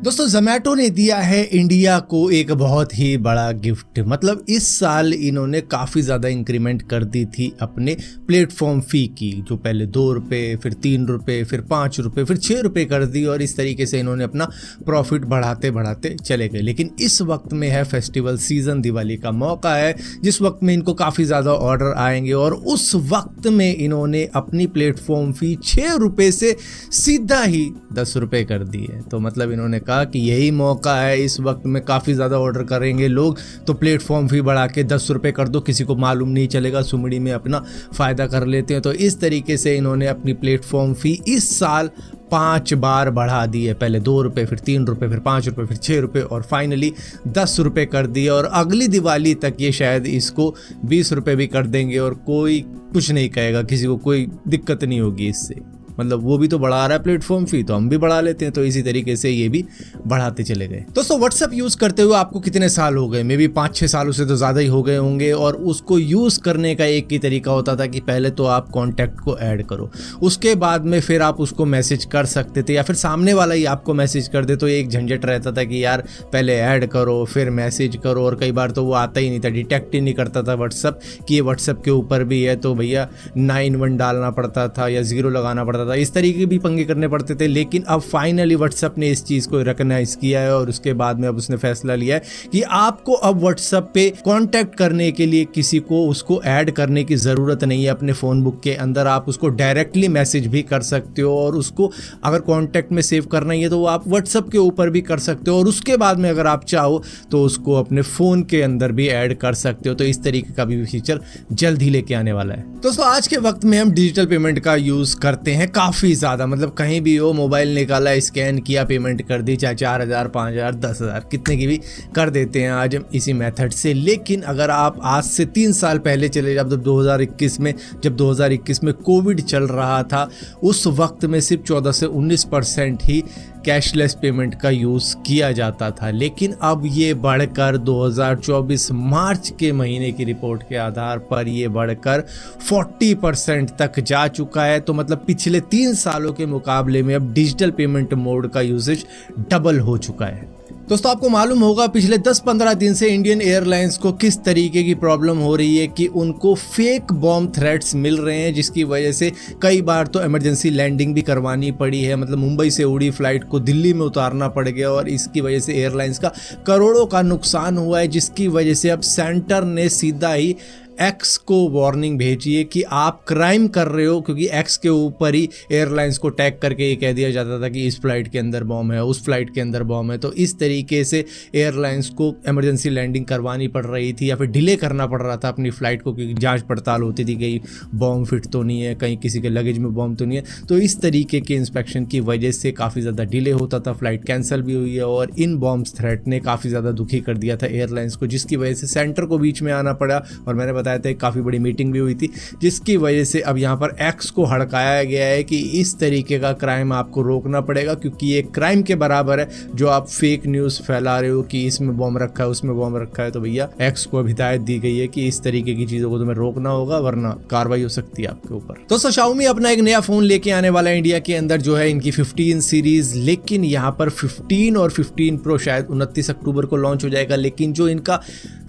दोस्तों जोमेटो ने दिया है इंडिया को एक बहुत ही बड़ा गिफ्ट। मतलब इस साल इन्होंने काफ़ी ज़्यादा इंक्रीमेंट कर दी थी अपने प्लेटफॉर्म फ़ी की, जो पहले 2 रुपये, फिर 3 रुपये, फिर 5 रुपये, फिर 6 रुपये कर दी और इस तरीके से इन्होंने अपना प्रॉफिट बढ़ाते बढ़ाते चले गए। लेकिन इस वक्त में है फेस्टिवल सीज़न, दिवाली का मौका है, जिस वक्त में इनको काफ़ी ज़्यादा ऑर्डर आएंगे और उस वक्त में इन्होंने अपनी प्लेटफॉर्म फ़ी 6 रुपये से सीधा ही 10 रुपये कर दी है। तो मतलब इन्होंने कि यही मौका है, इस वक्त में काफ़ी ज़्यादा ऑर्डर करेंगे लोग तो प्लेटफॉर्म फी बढ़ा के 10 रुपये कर दो, किसी को मालूम नहीं चलेगा, सुमड़ी में अपना फ़ायदा कर लेते हैं। तो इस तरीके से इन्होंने अपनी प्लेटफॉर्म फ़ी इस साल 5 बार बढ़ा दी है। पहले 2 रुपये, फिर 3 रुपये, फिर 5 रुपये, फिर 6 रुपये और फाइनली 10 रुपये कर दिए। और अगली दिवाली तक ये शायद इसको 20 रुपये भी कर देंगे और कोई कुछ नहीं कहेगा, किसी को कोई दिक्कत नहीं होगी इससे। मतलब वो भी तो बढ़ा रहा है प्लेटफॉर्म फी, तो हम भी बढ़ा लेते हैं। तो इसी तरीके से ये भी बढ़ाते चले गए। दोस्तों व्हाट्सएप यूज़ करते हुए आपको कितने साल हो गए? मे बी 5-6 सालों से तो ज़्यादा ही हो गए होंगे। और उसको यूज़ करने का एक ही तरीका होता था कि पहले तो आप कॉन्टैक्ट को ऐड करो, उसके बाद में फिर आप उसको मैसेज कर सकते थे या फिर सामने वाला ही आपको मैसेज कर दे। तो एक झंझट रहता था कि यार पहले ऐड करो फिर मैसेज करो, और कई बार तो वो आता ही नहीं था, डिटेक्ट ही नहीं करता था व्हाट्सएप कि ये व्हाट्सएप के ऊपर भी है। तो भैया 91 डालना पड़ता था या 0 लगाना पड़ता था, इस तरीके भी पंगे करने पड़ते थे। लेकिन अब फाइनली व्हाट्सएप ने इस चीज़ को रिकॉग्नाइज किया है और उसके बाद में अब उसने फैसला लिया है कि आपको अब व्हाट्सएप पे कांटेक्ट करने के लिए किसी को उसको ऐड करने की ज़रूरत नहीं है। अपने फ़ोन बुक के अंदर आप उसको डायरेक्टली मैसेज भी कर सकते हो और उसको अगर कॉन्टैक्ट में सेव करना ही है तो वो आप व्हाट्सएप के ऊपर भी कर सकते हो और उसके बाद में अगर आप चाहो तो उसको अपने फ़ोन के अंदर भी ऐड कर सकते हो। तो इस तरीके का भी फीचर जल्द ही लेके आने वाला है। दोस्तों आज के वक्त में हम डिजिटल पेमेंट का यूज़ करते हैं काफ़ी ज़्यादा। मतलब कहीं भी हो, मोबाइल निकाला, स्कैन किया, पेमेंट कर दी, चाहे 4000, 5000, 10,000 कितने की भी कर देते हैं आज हम इसी मेथड से। लेकिन अगर आप आज से 3 साल पहले चले जाओ, जब 2021 में कोविड चल रहा था, उस वक्त में सिर्फ 14 से 19% ही कैशलेस पेमेंट का यूज़ किया जाता था। लेकिन अब ये बढ़कर 2024 मार्च के महीने की रिपोर्ट के आधार पर ये बढ़कर 40% तक जा चुका है। तो मतलब पिछले 3 सालों के मुकाबले में अब डिजिटल पेमेंट मोड का यूसेज डबल हो चुका है। दोस्तों आपको मालूम होगा पिछले 10-15 दिन से इंडियन एयरलाइंस को किस तरीके की प्रॉब्लम हो रही है कि उनको फेक बॉम्ब थ्रेट्स मिल रहे हैं, जिसकी वजह से कई बार तो इमरजेंसी लैंडिंग भी करवानी पड़ी है। मतलब मुंबई से उड़ी फ्लाइट को दिल्ली में उतारना पड़ गया और इसकी वजह से एयरलाइंस का करोड़ों का नुकसान हुआ है, जिसकी वजह से अब सेंटर ने सीधा ही एक्स को वार्निंग भेजी है कि आप क्राइम कर रहे हो, क्योंकि एक्स के ऊपर ही एयरलाइंस को टैग करके ये कह दिया जाता था कि इस फ्लाइट के अंदर बॉम्ब है, उस फ्लाइट के अंदर बॉम्ब है। तो इस तरीके से एयरलाइंस को इमरजेंसी लैंडिंग करवानी पड़ रही थी या फिर डिले करना पड़ रहा था अपनी फ़्लाइट को, क्योंकि जांच पड़ताल होती थी कहीं बॉम्ब फिट तो नहीं है, कहीं किसी के लगेज में बॉम्ब तो नहीं है। तो इस तरीके के इंस्पेक्शन की वजह से काफ़ी ज़्यादा डिले होता था, फ़्लाइट कैंसिल भी हुई है और इन बॉम्ब थ्रेट ने काफ़ी ज़्यादा दुखी कर दिया था एयरलाइंस को, जिसकी वजह से सेंटर को बीच में आना पड़ा। और मैंने बताया था काफ़ी बड़ी मीटिंग भी हुई थी, जिसकी वजह से अब यहाँ पर एक्स को हड़काया गया है कि इस तरीके का क्राइम आपको रोकना पड़ेगा, क्योंकि ये क्राइम के बराबर है जो आप फेक न्यूज़ फैला रहे हो कि इसमें बॉम्ब रखा है, उसमें बॉम्ब रखा है। तो भैया एक्स को हिदायत दी गई है कि इस तरीके की चीज़ों को तुम्हें रोकना होगा, वरना कार्रवाई हो सकती है आपके ऊपर। तो Xiaomi अपना एक नया फ़ोन लेके आने वाला है इंडिया के अंदर, जो है इनकी 15 सीरीज़। लेकिन यहाँ पर 15 और 15 प्रो शायद 29 अक्टूबर को लॉन्च हो जाएगा, लेकिन जो इनका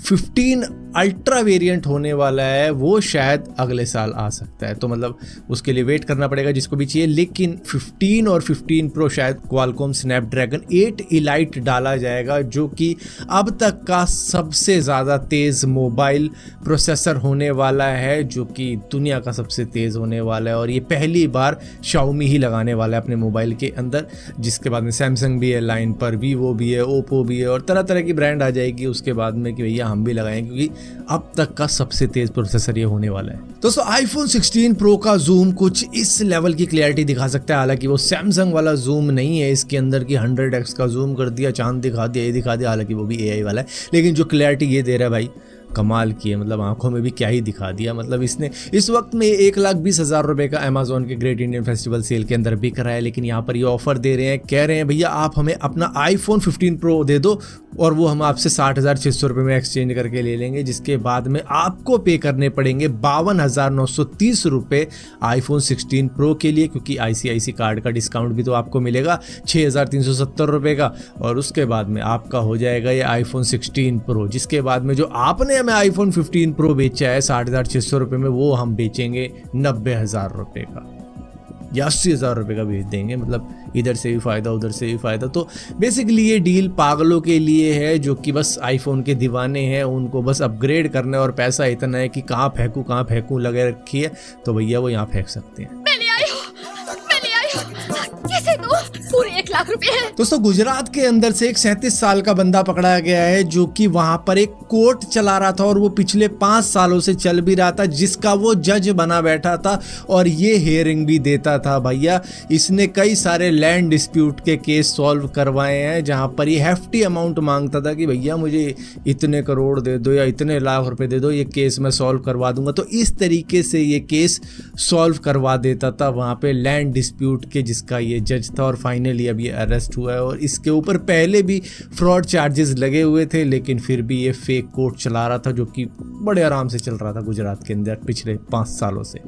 15 अल्ट्रा वेरिएंट होने वाला है वो शायद अगले साल आ सकता है। तो मतलब उसके लिए वेट करना पड़ेगा जिसको भी चाहिए। लेकिन 15 और 15 प्रो शायद क्वालकॉम स्नैपड्रैगन 8 इलाइट डाला जाएगा, जो कि अब तक का सबसे ज़्यादा तेज़ मोबाइल प्रोसेसर होने वाला है, जो कि दुनिया का सबसे तेज़ होने वाला है। और ये पहली बार Xiaomi ही लगाने वाला है अपने मोबाइल के अंदर, जिसके बाद में सैमसंग भी है लाइन पर, वीवो भी है, ओप्पो भी है और तरह तरह की ब्रांड आ जाएगी उसके बाद में कि भैया हम भी लगाएं, क्योंकि अब तक का सबसे तेज प्रोसेसर ये होने वाला है। दोस्तों आईफोन 16 प्रो का जूम कुछ इस लेवल की क्लैरिटी दिखा सकता है, हालांकि वो सैमसंग वाला जूम नहीं है। इसके अंदर की 100x का जूम कर दिया, चांद दिखा दिया, ये दिखा दिया, हालांकि वो भी AI वाला है। लेकिन जो क्लैरिटी ये दे रहा है भाई, कमाल की है, मतलब आंखों में भी क्या ही दिखा दिया। मतलब इसने इस वक्त में 1,20,000 रुपये का अमेजोन के ग्रेट इंडियन फेस्टिवल सेल के अंदर बिक रहा है, लेकिन यहाँ पर ये ऑफर दे रहे हैं, कह रहे हैं भैया आप हमें अपना iPhone 15 Pro दे दो और वो हम आपसे 60,600 रुपये में एक्सचेंज करके ले लेंगे, जिसके बाद में आपको पे करने पड़ेंगे 52,930 रुपये iPhone 16 Pro के लिए, क्योंकि ICICI कार्ड का डिस्काउंट भी तो आपको मिलेगा 6,370 रुपये का, और उसके बाद में आपका हो जाएगा ये iPhone 16 Pro, जिसके बाद में जो आपने हमें iPhone 15 Pro बेचा है 60,600 रुपये में, वो हम बेचेंगे 90,000 रुपये का या 80,000 रुपये का बेच देंगे। मतलब इधर से भी फ़ायदा उधर से भी फ़ायदा। तो बेसिकली ये डील पागलों के लिए है जो कि बस आईफोन के दीवाने हैं, उनको बस अपग्रेड करना है और पैसा इतना है कि कहाँ फेंकूँ लगे रखी है, तो भैया वो यहाँ फेंक सकते हैं। कैसे दो? पूरे 1 लाख रुपए हैं। दोस्तों गुजरात के अंदर से एक 37 साल का बंदा पकड़ा गया है जो कि वहां पर एक कोर्ट चला रहा था और वो पिछले 5 सालों से चल भी रहा था, जिसका वो जज बना बैठा था और ये हियरिंग भी देता था। भैया इसने कई सारे लैंड डिस्प्यूट के केस सॉल्व करवाए हैं जहां पर ये हेफ्टी अमाउंट मांगता था कि भैया मुझे इतने करोड़ दे दो या इतने लाख रुपए दे दो, ये केस मैं सॉल्व करवा दूंगा। तो इस तरीके से ये केस सॉल्व करवा देता था वहां पे लैंड डिस्प्यूट के, जिसका ये जज था, और फाइनली अब ये अरेस्ट हुआ है। और इसके ऊपर पहले भी फ्रॉड चार्जेस लगे हुए थे, लेकिन फिर भी ये फेक कोर्ट चला रहा था जो कि बड़े आराम से चल रहा था गुजरात के अंदर पिछले 5 सालों से।